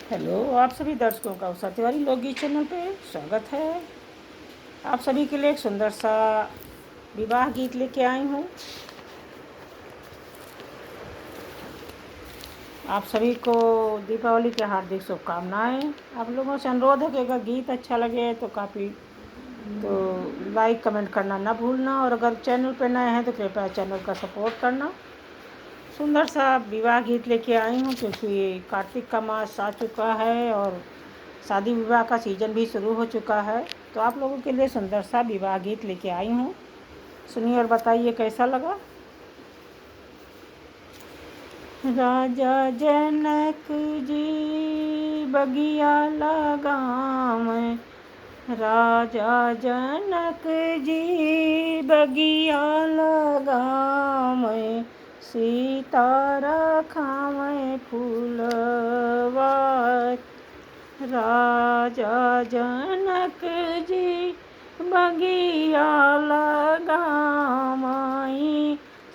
Hello, आप सभी दर्शकों का उषा तिवारी लोकगीत चैनल पे स्वागत है। आप सभी के लिए एक सुंदर सा विवाह गीत लेके आई हूँ। आप सभी को दीपावली की हार्दिक शुभकामनाएं। आप लोगों से अनुरोध है कि अगर गीत अच्छा लगे तो लाइक कमेंट करना ना भूलना, और अगर चैनल पे नए हैं तो कृपया चैनल का सपोर्ट करना। सुंदर सा विवाह गीत लेके आई हूँ क्योंकि कार्तिक का मास आ चुका है और शादी विवाह का सीज़न भी शुरू हो चुका है। तो आप लोगों के लिए सुंदर सा विवाह गीत लेके आई हूँ। सुनिए और बताइए कैसा लगा। राजा जनक जी बगिया लगावें, राजा जनक जी बगिया लगावें, सीता रखावें फूलवा। राजा जनक जी बगिया लगावई,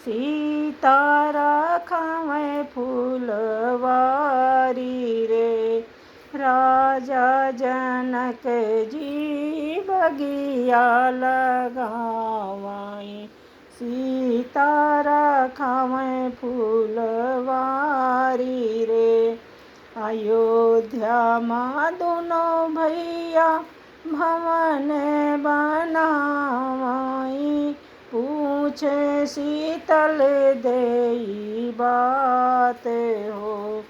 सीता रखावें फूलवारी रे। राजा जनक जी बगिया लगावई, सीता रखावें फूलवारी रे। अयोध्या माँ दोनों भैया भवन बनावई, पूछे शीतल देई बात हो।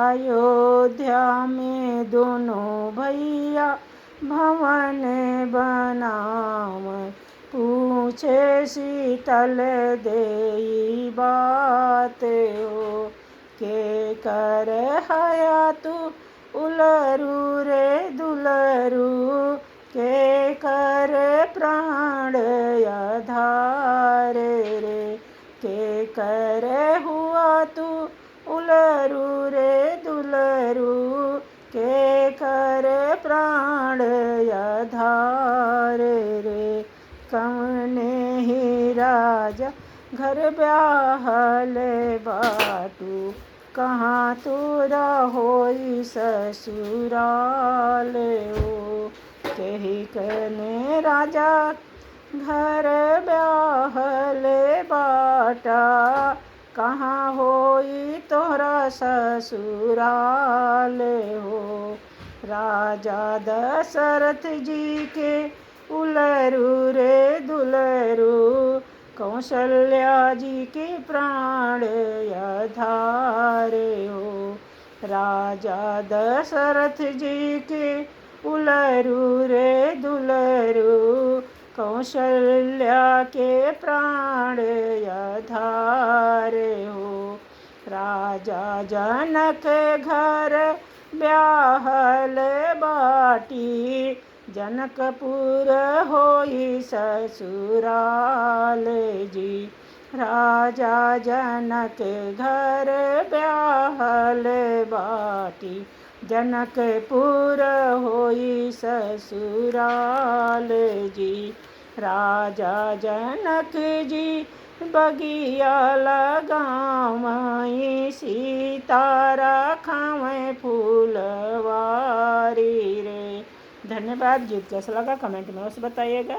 अयोध्या में दोनों भैया भवन बनावई, पूछे शीतल देई बात हो। के कर हया तू उलरू रे दुलरू, के कर प्राण आधार रे। के कर हुआ तू उलरू रे दुलरू, के कर प्राण आधार रे। कवने ही राजा घर ब्याहल बाटू, कहाँ तोरा होई ससुराल ओ। कही कने राजा घर ब्याहल बाटा, कहाँ होई तोरा ससुराल हो। राजा दशरथ जी के उलरू रे दुलरू, कौशल्या जी के प्राण आधार हो। राजा दशरथ जी के उलरू रे दुलरू, कौशल्या के प्राण आधार हो। राजा जनक घर ब्याहल बाटी, जनकपुर होई ससुराल जी। राजा जनक घर ब्याहल बाटी, जनकपुर होई ससुराल जी। राजा जनक जी बगिया लगावई, सीता रखावें फूलवारी रे। धन्यवाद। गीत कैसा लगा कमेंट में अवश्य बताइएगा।